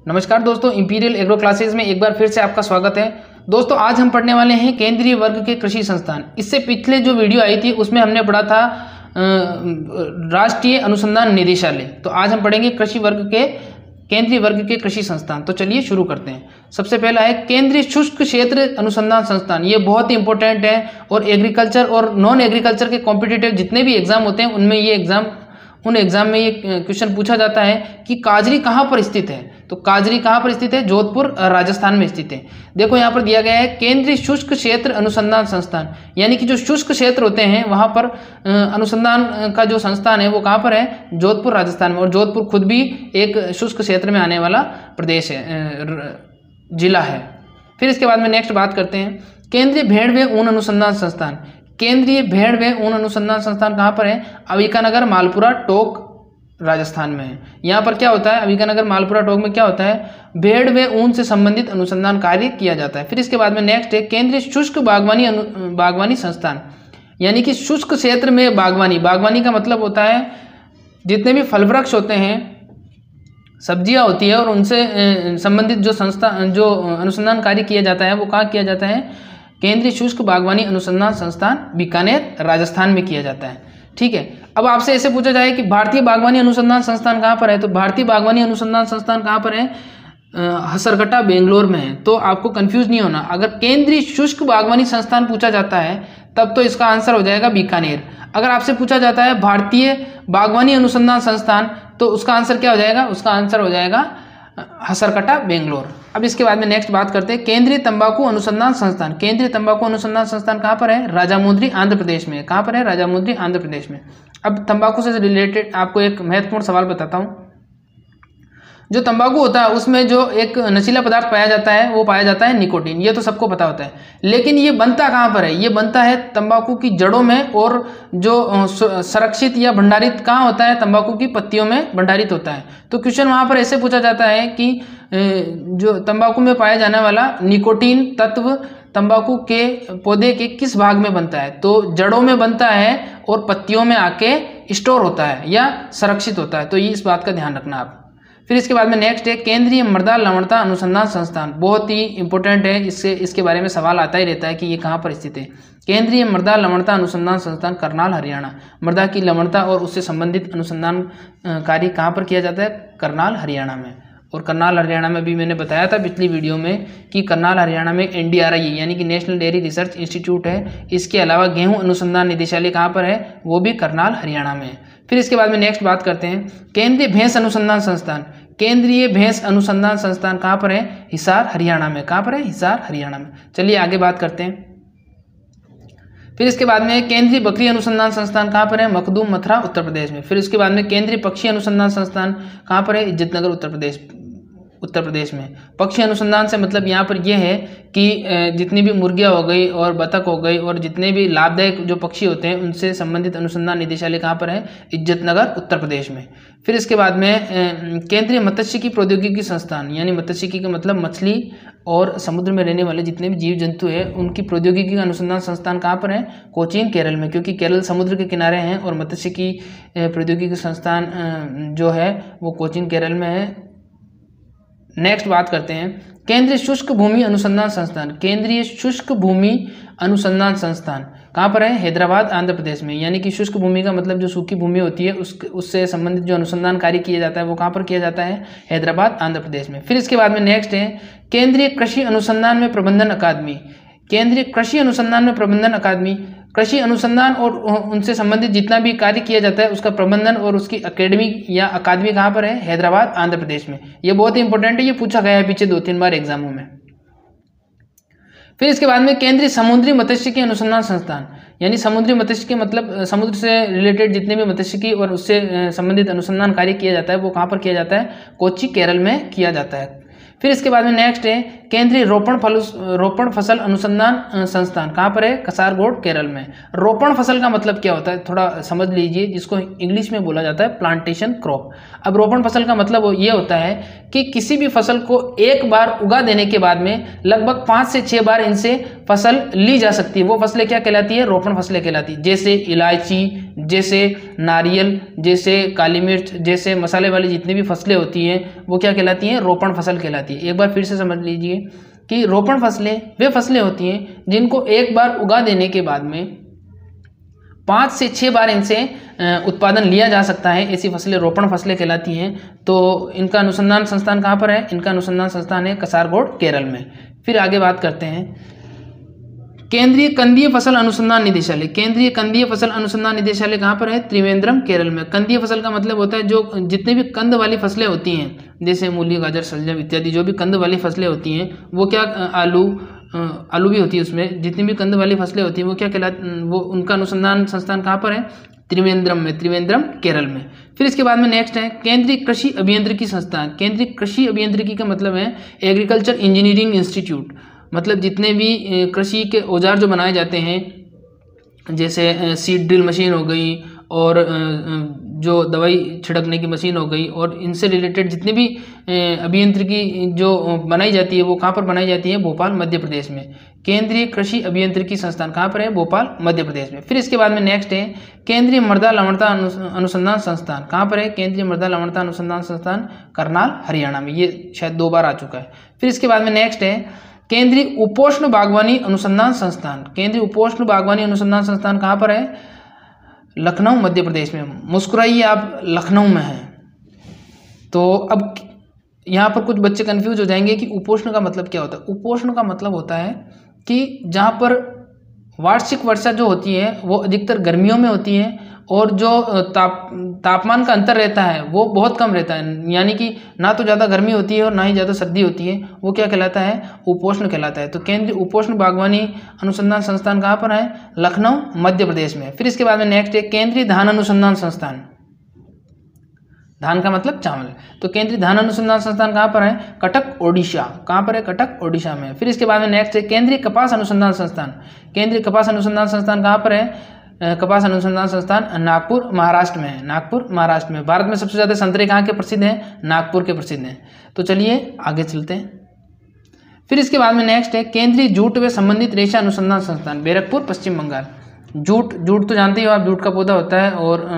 नमस्कार दोस्तों, imperial agro classes में एक बार फिर से आपका स्वागत है। दोस्तों आज हम पढ़ने वाले हैं केंद्रीय वर्ग के कृषि संस्थान। इससे पिछले जो वीडियो आई थी उसमें हमने पढ़ा था राष्ट्रीय अनुसंधान निदेशालय। तो आज हम पढ़ेंगे कृषि वर्ग के केंद्रीय वर्ग के कृषि संस्थान। तो चलिए शुरू करते हैं। सबसे पहला है केंद्रीय शुष्क क्षेत्र अनुसंधान संस्थान। ये बहुत ही इंपॉर्टेंट है और एग्रीकल्चर और नॉन एग्रीकल्चर के कॉम्पिटिटिव जितने भी एग्जाम होते हैं उनमें ये एग्जाम में ये क्वेश्चन पूछा जाता है कि काजरी कहाँ पर स्थित है। तो काजरी कहाँ पर स्थित है? जोधपुर राजस्थान में स्थित है। देखो यहाँ पर दिया गया है केंद्रीय शुष्क क्षेत्र अनुसंधान संस्थान, यानी कि जो शुष्क क्षेत्र होते हैं वहाँ पर अनुसंधान का जो संस्थान है वो कहाँ पर है? जोधपुर राजस्थान में। और जोधपुर खुद भी एक शुष्क क्षेत्र में आने वाला प्रदेश है, जिला है। फिर इसके बाद में नेक्स्ट बात करते हैं केंद्रीय भेड़ व ऊन अनुसंधान संस्थान। केंद्रीय भेड़ व ऊन अनुसंधान संस्थान कहाँ पर है? अविकानगर मालपुरा टोक राजस्थान में है। यहाँ पर क्या होता है? अविकानगर मालपुरा टोक में क्या होता है? भेड़ व ऊन से संबंधित अनुसंधान कार्य किया जाता है। फिर इसके बाद में नेक्स्ट है केंद्रीय शुष्क बागवानी संस्थान, यानी कि शुष्क क्षेत्र में बागवानी का मतलब होता है जितने भी फल वृक्ष होते हैं, सब्जियां होती है और उनसे संबंधित जो अनुसंधान कार्य किया जाता है वो कहाँ किया जाता है? केंद्रीय शुष्क बागवानी अनुसंधान संस्थान बीकानेर राजस्थान में किया जाता है। ठीक है। अब आपसे ऐसे पूछा जाए कि भारतीय बागवानी अनुसंधान संस्थान कहाँ पर है, तो भारतीय बागवानी अनुसंधान संस्थान कहाँ पर है? हसरगट्टा बेंगलोर में है। तो आपको कंफ्यूज नहीं होना, अगर केंद्रीय शुष्क बागवानी संस्थान पूछा जाता है तब तो इसका आंसर हो जाएगा बीकानेर। अगर आपसे पूछा जाता है भारतीय बागवानी अनुसंधान संस्थान तो उसका आंसर क्या हो जाएगा? उसका आंसर हो जाएगा हसरकट्टा बेंगलोर। अब इसके बाद में नेक्स्ट बात करते हैं केंद्रीय तंबाकू अनुसंधान संस्थान। केंद्रीय तंबाकू अनुसंधान संस्थान कहाँ पर है? राजामुंद्री आंध्र प्रदेश में। कहाँ पर है? राजामुंद्री आंध्र प्रदेश में। अब तंबाकू से रिलेटेड आपको एक महत्वपूर्ण सवाल बताता हूँ। जो तंबाकू होता है उसमें जो एक नशीला पदार्थ पाया जाता है वो पाया जाता है निकोटीन। ये तो सबको पता होता है, लेकिन ये बनता कहाँ पर है? ये बनता है तंबाकू की जड़ों में, और जो संरक्षित या भंडारित कहाँ होता है? तंबाकू की पत्तियों में भंडारित होता है। तो क्वेश्चन वहाँ पर ऐसे पूछा जाता है कि जो तंबाकू में पाया जाने वाला निकोटीन तत्व तंबाकू के पौधे के किस भाग में बनता है? तो जड़ों में बनता है और पत्तियों में आके स्टोर होता है या संरक्षित होता है। तो ये इस बात का ध्यान रखना आप। फिर इसके बाद में नेक्स्ट है केंद्रीय मृदा लवणता अनुसंधान संस्थान। बहुत ही इंपॉर्टेंट है, इसके बारे में सवाल आता ही रहता है कि ये कहाँ पर स्थित है। केंद्रीय मृदा लवणता अनुसंधान संस्थान करनाल हरियाणा। मृदा की लवणता और उससे संबंधित अनुसंधान कार्य कहाँ पर किया जाता है? करनाल हरियाणा में। और करनाल हरियाणा में भी मैंने बताया था पिछली वीडियो में कि करनाल हरियाणा में NDRI यानी कि नेशनल डेयरी रिसर्च इंस्टीट्यूट है। इसके अलावा गेहूं अनुसंधान निदेशालय कहाँ पर है? वो भी करनाल हरियाणा में है। फिर इसके बाद में नेक्स्ट बात करते हैं केंद्रीय भैंस अनुसंधान संस्थान। केंद्रीय भैंस अनुसंधान संस्थान कहाँ पर है? हिसार हरियाणा में। कहाँ पर है? हिसार हरियाणा में। चलिए आगे बात करते हैं। फिर इसके बाद में केंद्रीय बकरी अनुसंधान संस्थान कहाँ पर है? मखदूम मथुरा उत्तर प्रदेश में। फिर उसके बाद में केंद्रीय पक्षी अनुसंधान संस्थान कहाँ पर है? इज्जतनगर उत्तर प्रदेश में। पक्षी अनुसंधान से मतलब यहाँ पर यह है कि जितनी भी मुर्गियाँ हो गई और बतख हो गई और जितने भी लाभदायक जो पक्षी होते हैं उनसे संबंधित अनुसंधान निदेशालय कहाँ पर है? इज्जतनगर उत्तर प्रदेश में। फिर इसके बाद में केंद्रीय मत्स्यिकी प्रौद्योगिकी संस्थान, यानी मत्स्यिकी का मतलब मछली और समुद्र में रहने वाले जितने भी जीव जंतु है उनकी प्रौद्योगिकी का अनुसंधान संस्थान कहाँ पर है? कोचीन केरल में, क्योंकि केरल समुद्र के किनारे हैं और मत्स्यिकी प्रौद्योगिकी संस्थान जो है वो कोचीन केरल में है। नेक्स्ट बात करते हैं केंद्रीय शुष्क भूमि अनुसंधान संस्थान। केंद्रीय शुष्क भूमि अनुसंधान संस्थान कहाँ पर है? हैदराबाद आंध्र प्रदेश में। यानी कि शुष्क भूमि का मतलब जो सूखी भूमि होती है उससे संबंधित जो अनुसंधान कार्य किया जाता है वो कहाँ पर किया जाता है? हैदराबाद आंध्र प्रदेश में। फिर इसके बाद में नेक्स्ट है केंद्रीय कृषि अनुसंधान में प्रबंधन अकादमी। केंद्रीय कृषि अनुसंधान में प्रबंधन अकादमी कृषि अनुसंधान और उनसे संबंधित जितना भी कार्य किया जाता है उसका प्रबंधन और उसकी एकेडमी या अकादमी कहाँ पर है? हैदराबाद आंध्र प्रदेश में। ये बहुत ही इंपॉर्टेंट है, ये पूछा गया है पीछे 2-3 बार एग्जामों में। फिर इसके बाद में केंद्रीय समुद्री मत्स्यिकी अनुसंधान संस्थान, यानी समुद्री मत्स्यिकी मतलब समुद्र से रिलेटेड जितने भी मत्स्यिकी और उससे संबंधित अनुसंधान कार्य किया जाता है वो कहाँ पर किया जाता है? कोच्चि केरल में किया जाता है। फिर इसके बाद में नेक्स्ट है केंद्रीय रोपण फसल अनुसंधान संस्थान, कहाँ पर है? कसारगोड केरल में। रोपण फसल का मतलब क्या होता है थोड़ा समझ लीजिए, जिसको इंग्लिश में बोला जाता है प्लांटेशन क्रॉप। अब रोपण फसल का मतलब ये होता है कि किसी भी फसल को एक बार उगा देने के बाद में लगभग 5 से 6 बार इनसे फसल ली जा सकती है। वो फसलें क्या कहलाती है? रोपण फसलें कहलाती है। जैसे इलायची, जैसे नारियल, जैसे काली मिर्च, जैसे मसाले वाली जितनी भी फसलें होती हैं वो क्या कहलाती हैं? रोपण फसल कहलाती है। एक बार फिर से समझ लीजिए कि रोपण फसलें वे फसलें होती हैं जिनको एक बार उगा देने के बाद में 5 से 6 बार इनसे उत्पादन लिया जा सकता है, ऐसी फसलें रोपण फसलें कहलाती हैं। तो इनका अनुसंधान संस्थान कहाँ पर है? इनका अनुसंधान संस्थान है कसारगोड केरल में। फिर आगे बात करते हैं केंद्रीय कंदीय फसल अनुसंधान निदेशालय। केंद्रीय कंदीय फसल अनुसंधान निदेशालय कहाँ पर है? त्रिवेंद्रम केरल में। कंदीय फसल का मतलब होता है जो जितने भी कंद वाली फसलें होती हैं, जैसे मूली, गाजर, शलजम इत्यादि जो भी कंद वाली फसलें होती हैं, वो क्या आलू भी होती है उसमें, जितनी भी कंद वाली फसलें होती हैं वो क्या वो उनका अनुसंधान संस्थान कहाँ पर है? त्रिवेंद्रम में, त्रिवेंद्रम केरल में। फिर इसके बाद में नेक्स्ट है केंद्रीय कृषि अभियांत्रिकी संस्थान। केंद्रीय कृषि अभियांत्रिकी का मतलब है एग्रीकल्चर इंजीनियरिंग इंस्टीट्यूट। मतलब जितने भी कृषि के औजार जो बनाए जाते हैं, जैसे सीड ड्रिल मशीन हो गई और जो दवाई छिड़कने की मशीन हो गई, और इनसे रिलेटेड जितने भी अभियांत्रिकी जो बनाई जाती है वो कहाँ पर बनाई जाती है? भोपाल मध्य प्रदेश में। केंद्रीय कृषि अभियांत्रिकी संस्थान कहाँ पर है? भोपाल मध्य प्रदेश में। फिर इसके बाद में नेक्स्ट है केंद्रीय मृदा लवणता अनुसंधान संस्थान। कहाँ पर है? केंद्रीय मृदा लवणता अनुसंधान संस्थान करनाल हरियाणा में। ये शायद 2 बार आ चुका है। फिर इसके बाद में नेक्स्ट है केंद्रीय उपोष्ण बागवानी अनुसंधान संस्थान। केंद्रीय उपोष्ण बागवानी अनुसंधान संस्थान कहाँ पर है? लखनऊ मध्य प्रदेश में। मुस्कुराइए, आप लखनऊ में हैं। तो अब यहाँ पर कुछ बच्चे कंफ्यूज हो जाएंगे कि उपोष्ण का मतलब क्या होता है। उपोष्ण का मतलब होता है कि जहाँ पर वार्षिक वर्षा जो होती है वो अधिकतर गर्मियों में होती है, और जो तापमान का अंतर रहता है वो बहुत कम रहता है, यानी कि ना तो ज़्यादा गर्मी होती है और ना ही ज़्यादा सर्दी होती है, वो क्या कहलाता है? उपोष्ण कहलाता है। तो केंद्रीय उपोष्ण बागवानी अनुसंधान संस्थान कहाँ पर है? लखनऊ मध्य प्रदेश में। फिर इसके बाद में नेक्स्ट है केंद्रीय धान अनुसंधान संस्थान। धान का मतलब चावल। तो केंद्रीय धान अनुसंधान संस्थान कहाँ पर है? कटक ओडिशा। कहाँ पर है? कटक ओडिशा में। फिर इसके बाद में नेक्स्ट है केंद्रीय कपास अनुसंधान संस्थान। केंद्रीय कपास अनुसंधान संस्थान कहाँ पर है? कपास अनुसंधान संस्थान नागपुर महाराष्ट्र में है। नागपुर महाराष्ट्र में। भारत में सबसे ज़्यादा संतरे कहाँ के प्रसिद्ध हैं? नागपुर के प्रसिद्ध हैं। तो चलिए आगे चलते हैं। फिर इसके बाद में नेक्स्ट है केंद्रीय जूट व संबंधित रेशा अनुसंधान संस्थान, बैरकपुर पश्चिम बंगाल। जूट तो जानते ही हो आप, जूट का पौधा होता है और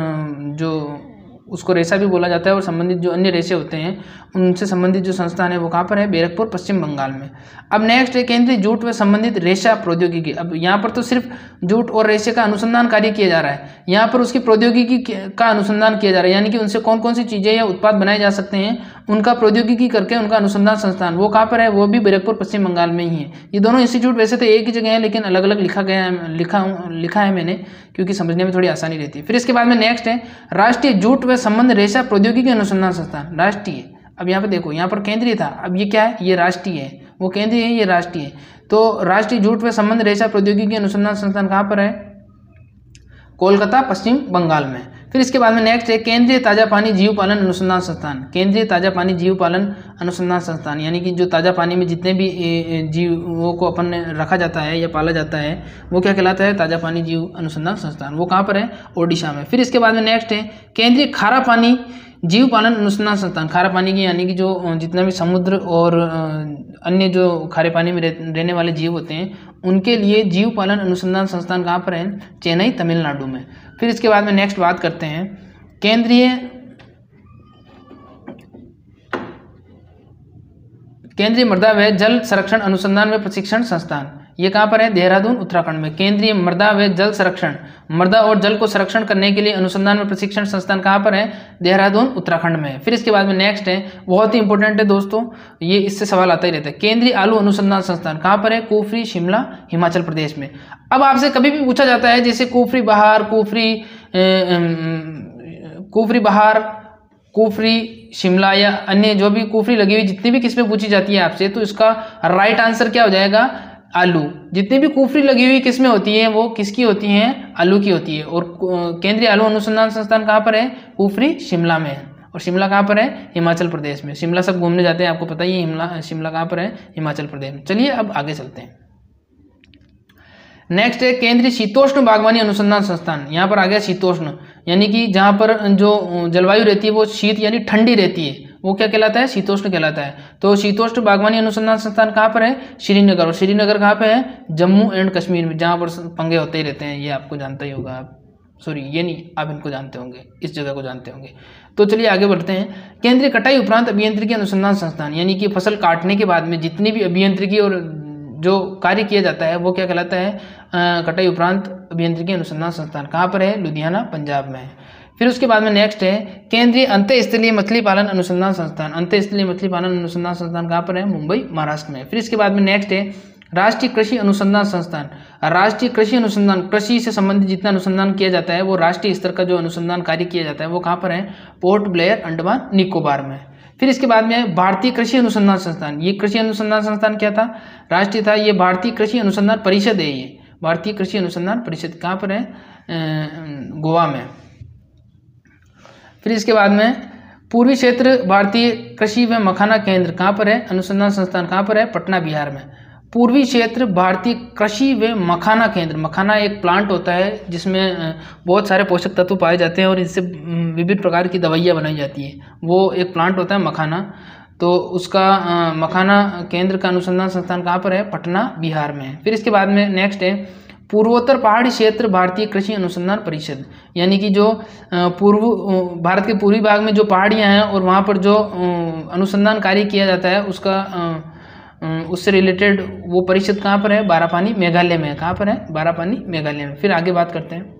जो उसको रेशा भी बोला जाता है, और संबंधित जो अन्य रेशे होते हैं उनसे संबंधित जो संस्थान है वो कहाँ पर है? बैरकपुर पश्चिम बंगाल में। अब नेक्स्ट है केंद्रीय जूट व संबंधित रेशा प्रौद्योगिकी। अब यहाँ पर तो सिर्फ जूट और रेशे का अनुसंधान कार्य किया जा रहा है, यहाँ पर उसकी प्रौद्योगिकी का अनुसंधान किया जा रहा है, यानी कि उनसे कौन कौन सी चीज़ें या उत्पाद बनाए जा सकते हैं उनका प्रौद्योगिकी करके उनका अनुसंधान संस्थान वो कहाँ पर है? वो भी बैरकपुर पश्चिम बंगाल में ही है। ये दोनों इंस्टीट्यूट वैसे तो एक ही जगह है, लेकिन अलग अलग लिखा है मैंने, क्योंकि समझने में थोड़ी आसानी रहती है। फिर इसके बाद में नेक्स्ट है राष्ट्रीय जूट व संबंध रेशा प्रौद्योगिकी अनुसंधान संस्थान, राष्ट्रीय। अब यहाँ पे देखो, यहाँ पर केंद्रीय था, अब ये क्या है? ये राष्ट्रीय है। वो केंद्रीय है, ये राष्ट्रीय है। तो राष्ट्रीय जूट व संबंध रेशा प्रौद्योगिकी अनुसंधान संस्थान कहाँ पर है? कोलकाता पश्चिम बंगाल में। फिर इसके बाद में नेक्स्ट है केंद्रीय ताजा पानी जीव पालन अनुसंधान संस्थान। केंद्रीय ताजा पानी जीव पालन अनुसंधान संस्थान, यानी कि जो ताजा पानी में जितने भी जीवों को अपन ने रखा जाता है या पाला जाता है वो क्या कहलाता है? ताजा पानी जीव अनुसंधान संस्थान। वो कहाँ पर है? ओडिशा में। फिर इसके बाद में नेक्स्ट है केंद्रीय खारा पानी जीव पालन अनुसंधान संस्थान। खारा पानी की यानी कि जो जितना भी समुद्र और अन्य जो खारे पानी में रहने वाले जीव होते हैं उनके लिए जीव पालन अनुसंधान संस्थान कहाँ पर है? चेन्नई तमिलनाडु में। फिर इसके बाद में नेक्स्ट बात करते हैं केंद्रीय मृदा व जल संरक्षण अनुसंधान व प्रशिक्षण संस्थान। ये कहाँ पर है? देहरादून उत्तराखंड में। केंद्रीय मृदा व जल संरक्षण, मृदा और जल को संरक्षण करने के लिए अनुसंधान व प्रशिक्षण संस्थान कहाँ पर है? देहरादून उत्तराखंड में। फिर इसके बाद में नेक्स्ट है, बहुत ही इंपॉर्टेंट है दोस्तों, ये इससे सवाल आता ही रहता है, केंद्रीय आलू अनुसंधान संस्थान कहाँ पर है? कुफरी शिमला हिमाचल प्रदेश में। अब आपसे कभी भी पूछा जाता है जैसे कुफरी बहार, कुफरी शिमला या अन्य जो भी कुफरी लगी हुई जितनी भी किस्में पूछी जाती है आपसे, तो इसका राइट आंसर क्या हो जाएगा? आलू। जितनी भी कुफरी लगी हुई किस्में होती हैं वो किसकी होती हैं? आलू की होती है। और केंद्रीय आलू अनुसंधान संस्थान कहाँ पर है? कुफरी शिमला में। और शिमला कहाँ पर है? हिमाचल प्रदेश में। शिमला सब घूमने जाते हैं, आपको पता ही है। शिमला कहाँ पर है? हिमाचल प्रदेश में। चलिए अब आगे चलते हैं। नेक्स्ट है केंद्रीय शीतोष्ण बागवानी अनुसंधान संस्थान। यहाँ पर आ गया शीतोष्ण, यानी कि जहाँ पर जो जलवायु रहती है वो शीत यानी ठंडी रहती है, वो क्या कहलाता है? शीतोष्ण कहलाता है। तो शीतोष्ण बागवानी अनुसंधान संस्थान कहाँ पर है? श्रीनगर। और श्रीनगर कहाँ पे है? जम्मू एंड कश्मीर में, जहाँ पर पंगे होते ही रहते हैं, ये आपको जानता ही होगा आप। सॉरी ये नहीं, आप इनको जानते होंगे, इस जगह को जानते होंगे। तो चलिए आगे बढ़ते हैं। केंद्रीय कटाई उपरांत अभियांत्रिकी अनुसंधान संस्थान, यानी कि फसल काटने के बाद में जितनी भी अभियांत्रिकी और जो कार्य किया जाता है वो क्या कहलाता है? कटाई उपरांत अभियांत्रिकी अनुसंधान संस्थान। कहाँ पर है? लुधियाना, पंजाब में है। फिर उसके बाद में नेक्स्ट है केंद्रीय अंतःस्थलीय मछली पालन अनुसंधान संस्थान। अंतःस्थलीय मछली पालन अनुसंधान संस्थान कहाँ पर है? मुंबई, महाराष्ट्र में। फिर इसके बाद में नेक्स्ट है राष्ट्रीय कृषि अनुसंधान संस्थान। राष्ट्रीय कृषि अनुसंधान, कृषि से संबंधित जितना अनुसंधान किया जाता है वो राष्ट्रीय स्तर का जो अनुसंधान कार्य किया जाता है वो कहाँ पर है? पोर्ट ब्लेयर, अंडमान निकोबार में। फिर इसके बाद में भारतीय कृषि अनुसंधान संस्थान। ये कृषि अनुसंधान संस्थान क्या था? राष्ट्रीय था। ये भारतीय कृषि अनुसंधान परिषद है। ये भारतीय कृषि अनुसंधान परिषद कहाँ पर है? गोवा में। फिर इसके बाद में पूर्वी क्षेत्र भारतीय कृषि व मखाना केंद्र कहाँ पर है? अनुसंधान संस्थान कहाँ पर है? पटना, बिहार में। पूर्वी क्षेत्र भारतीय कृषि व मखाना केंद्र। मखाना एक प्लांट होता है जिसमें बहुत सारे पोषक तत्व पाए जाते हैं और इससे विभिन्न प्रकार की दवाइयाँ बनाई जाती है। वो एक प्लांट होता है मखाना, तो उसका मखाना केंद्र का अनुसंधान संस्थान कहाँ पर है? पटना, बिहार में। फिर इसके बाद में नेक्स्ट है पूर्वोत्तर पहाड़ी क्षेत्र भारतीय कृषि अनुसंधान परिषद, यानी कि जो भारत के पूर्वी भाग में जो पहाड़ियाँ हैं और वहाँ पर जो अनुसंधान कार्य किया जाता है उससे रिलेटेड वो परिषद कहाँ पर है? बारापानी, मेघालय में। कहाँ पर है? बारापानी, मेघालय में। फिर आगे बात करते हैं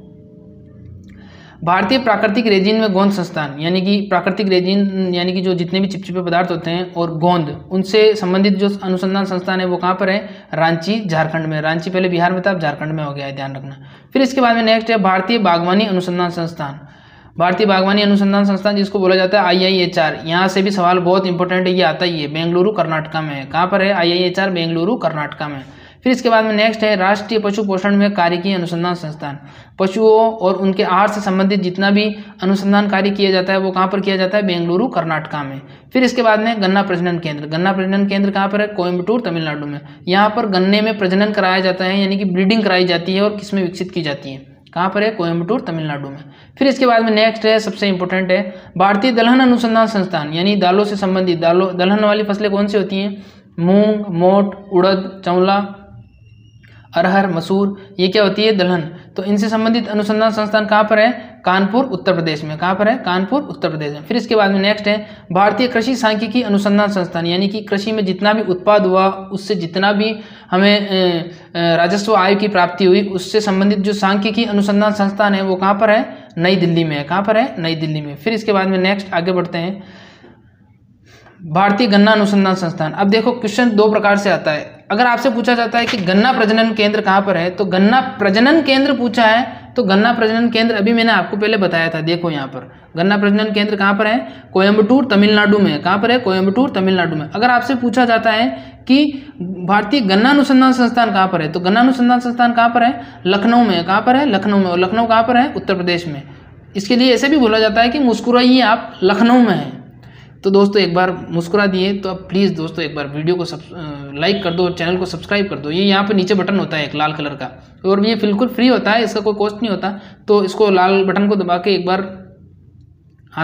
भारतीय प्राकृतिक रेजिन में गोंद संस्थान, यानी कि प्राकृतिक रेजिन यानी कि जो जितने भी चिपचिपे पदार्थ होते हैं और गोंद, उनसे संबंधित जो अनुसंधान संस्थान है वो कहाँ पर है? रांची, झारखंड में। रांची पहले बिहार में था, अब झारखंड में हो गया है, ध्यान रखना। फिर इसके बाद में नेक्स्ट है भारतीय बागवानी अनुसंधान संस्थान। भारतीय बागवानी अनुसंधान संस्थान जिसको बोला जाता है IIHR। यहाँ से भी सवाल बहुत इंपॉर्टेंट है, ये आता ही है, बेंगलुरु, कर्नाटका में है। कहाँ पर है? IIHR, बेंगलुरु, कर्नाटका में। फिर इसके बाद में नेक्स्ट है राष्ट्रीय पशु पोषण में कार्यकीय अनुसंधान संस्थान। पशुओं और उनके आहार से संबंधित जितना भी अनुसंधान कार्य किया जाता है वो कहाँ पर किया जाता है? बेंगलुरु, कर्नाटका में। फिर इसके बाद में गन्ना प्रजनन केंद्र। गन्ना प्रजनन केंद्र कहाँ पर है? कोयम्बटूर, तमिलनाडु में। यहाँ पर गन्ने में प्रजनन कराया जाता है, यानी कि ब्रीडिंग कराई जाती है और किसमें विकसित की जाती है? कहाँ पर है? कोयम्बटूर, तमिलनाडु में। फिर इसके बाद में नेक्स्ट है सबसे इंपॉर्टेंट है भारतीय दलहन अनुसंधान संस्थान, यानी दालों से संबंधित। दलहन वाली फसलें कौन सी होती हैं? मूंग, मोट, उड़द, चौला, अरहर, मसूर, ये क्या होती है? दलहन। तो इनसे संबंधित अनुसंधान संस्थान कहाँ पर है? कानपुर, उत्तर प्रदेश में। कहाँ पर है? कानपुर, उत्तर प्रदेश में। फिर इसके बाद में नेक्स्ट है भारतीय कृषि सांख्यिकी अनुसंधान संस्थान, यानी कि कृषि में जितना भी उत्पाद हुआ उससे जितना भी हमें राजस्व आय की प्राप्ति हुई उससे संबंधित जो सांख्यिकी अनुसंधान संस्थान है वो कहाँ पर है? नई दिल्ली में है। कहाँ पर है? नई दिल्ली में। फिर इसके बाद में नेक्स्ट आगे बढ़ते हैं भारतीय गन्ना अनुसंधान संस्थान। अब देखो क्वेश्चन दो प्रकार से आता है। अगर आपसे पूछा जाता है कि गन्ना प्रजनन केंद्र कहाँ पर है, तो गन्ना प्रजनन केंद्र पूछा है तो गन्ना प्रजनन केंद्र अभी मैंने आपको पहले बताया था। देखो यहाँ पर गन्ना प्रजनन केंद्र कहाँ पर है? कोयम्बटूर, तमिलनाडु में। कहाँ पर है? कोयम्बटूर, तमिलनाडु में। अगर आपसे पूछा जाता है कि भारतीय गन्ना अनुसंधान संस्थान कहाँ पर है, तो गन्ना अनुसंधान संस्थान कहाँ पर है? लखनऊ में। कहाँ पर है? लखनऊ में। और लखनऊ कहाँ पर है? उत्तर प्रदेश में। इसके लिए ऐसे भी बोला जाता है कि मुस्कुराइए आप, लखनऊ में है। तो दोस्तों एक बार मुस्कुरा दिए तो अब प्लीज़ दोस्तों एक बार वीडियो को लाइक कर दो और चैनल को सब्सक्राइब कर दो। ये यहाँ पे नीचे बटन होता है एक लाल कलर का, और ये बिल्कुल फ्री होता है, इसका कोई कॉस्ट नहीं होता। तो इसको लाल बटन को दबा के एक बार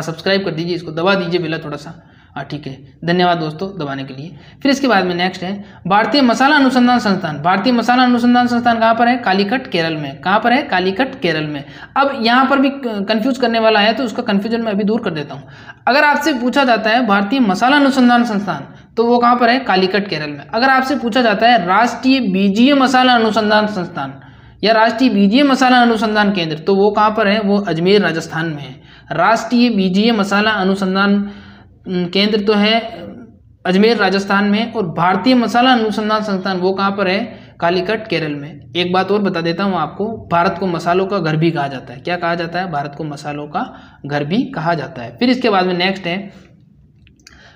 सब्सक्राइब कर दीजिए, इसको दबा दीजिए पहले थोड़ा सा। ठीक है, धन्यवाद दोस्तों दबाने के लिए। फिर इसके बाद में नेक्स्ट है भारतीय मसाला अनुसंधान संस्थान। भारतीय मसाला अनुसंधान संस्थान कहाँ पर है? कालीकट, केरल में। कहाँ पर है? कालीकट, केरल में। अब यहाँ पर भी कंफ्यूज करने वाला है तो उसका कंफ्यूजन मैं अभी दूर कर देता हूँ। अगर आपसे पूछा जाता है भारतीय मसाला अनुसंधान संस्थान तो वो कहाँ पर है? कालीकट, केरल में। अगर आपसे पूछा जाता है राष्ट्रीय बीजीय मसाला अनुसंधान संस्थान या राष्ट्रीय बीजीय मसाला अनुसंधान केंद्र तो वो कहाँ पर है? वो अजमेर, राजस्थान में है। राष्ट्रीय बीजीय मसाला अनुसंधान केंद्र तो है अजमेर, राजस्थान में, और भारतीय मसाला अनुसंधान संस्थान वो कहाँ पर है? कालीकट, केरल में। एक बात और बता देता हूँ आपको, भारत को मसालों का घर भी कहा जाता है। क्या कहा जाता है? भारत को मसालों का घर भी कहा जाता है। फिर इसके बाद में नेक्स्ट है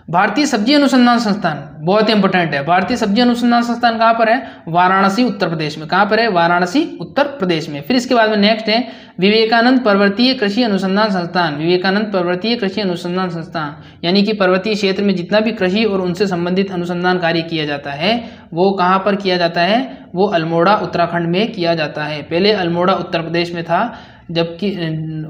भारतीय सब्जी अनुसंधान संस्थान बहुत इंपॉर्टेंट है। भारतीय सब्जी अनुसंधान संस्थान कहाँ पर है? वाराणसी उत्तर प्रदेश में। कहाँ पर है? वाराणसी उत्तर प्रदेश में। फिर इसके बाद में नेक्स्ट है विवेकानंद पर्वतीय कृषि अनुसंधान संस्थान। विवेकानंद पर्वतीय कृषि अनुसंधान संस्थान यानी कि पर्वतीय क्षेत्र में जितना भी कृषि और उनसे संबंधित अनुसंधान कार्य किया जाता है वो कहाँ पर किया जाता है? वो अल्मोड़ा उत्तराखंड में किया जाता है। पहले अल्मोड़ा उत्तर प्रदेश में था, जबकि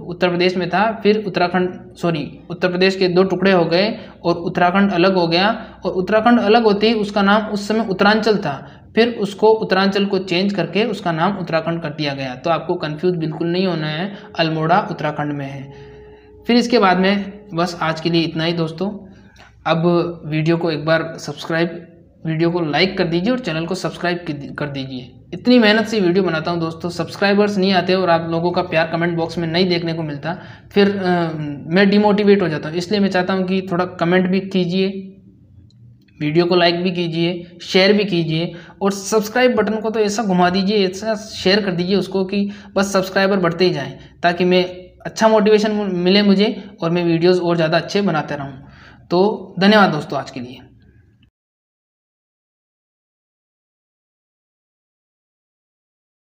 उत्तर प्रदेश में था, फिर उत्तर प्रदेश के दो टुकड़े हो गए और उत्तराखंड अलग हो गया। और उत्तराखंड अलग होते ही उसका नाम उस समय उत्तरांचल था, फिर उसको उत्तरांचल को चेंज करके उसका नाम उत्तराखंड कर दिया गया। तो आपको कंफ्यूज बिल्कुल नहीं होना है, अल्मोड़ा उत्तराखंड में है। फिर इसके बाद में बस आज के लिए इतना ही दोस्तों। अब वीडियो को एक बार वीडियो को लाइक कर दीजिए और चैनल को सब्सक्राइब कर दीजिए। इतनी मेहनत से वीडियो बनाता हूं दोस्तों, सब्सक्राइबर्स नहीं आते और आप लोगों का प्यार कमेंट बॉक्स में नहीं देखने को मिलता, फिर मैं डिमोटिवेट हो जाता हूं। इसलिए मैं चाहता हूं कि थोड़ा कमेंट भी कीजिए, वीडियो को लाइक भी कीजिए, शेयर भी कीजिए और सब्सक्राइब बटन को तो ऐसा घुमा दीजिए, ऐसा शेयर कर दीजिए उसको कि बस सब्सक्राइबर बढ़ते ही जाएँ, ताकि मैं अच्छा मोटिवेशन मिले मुझे और मैं वीडियोज़ और ज़्यादा अच्छे बनाते रहूँ। तो धन्यवाद दोस्तों आज के लिए।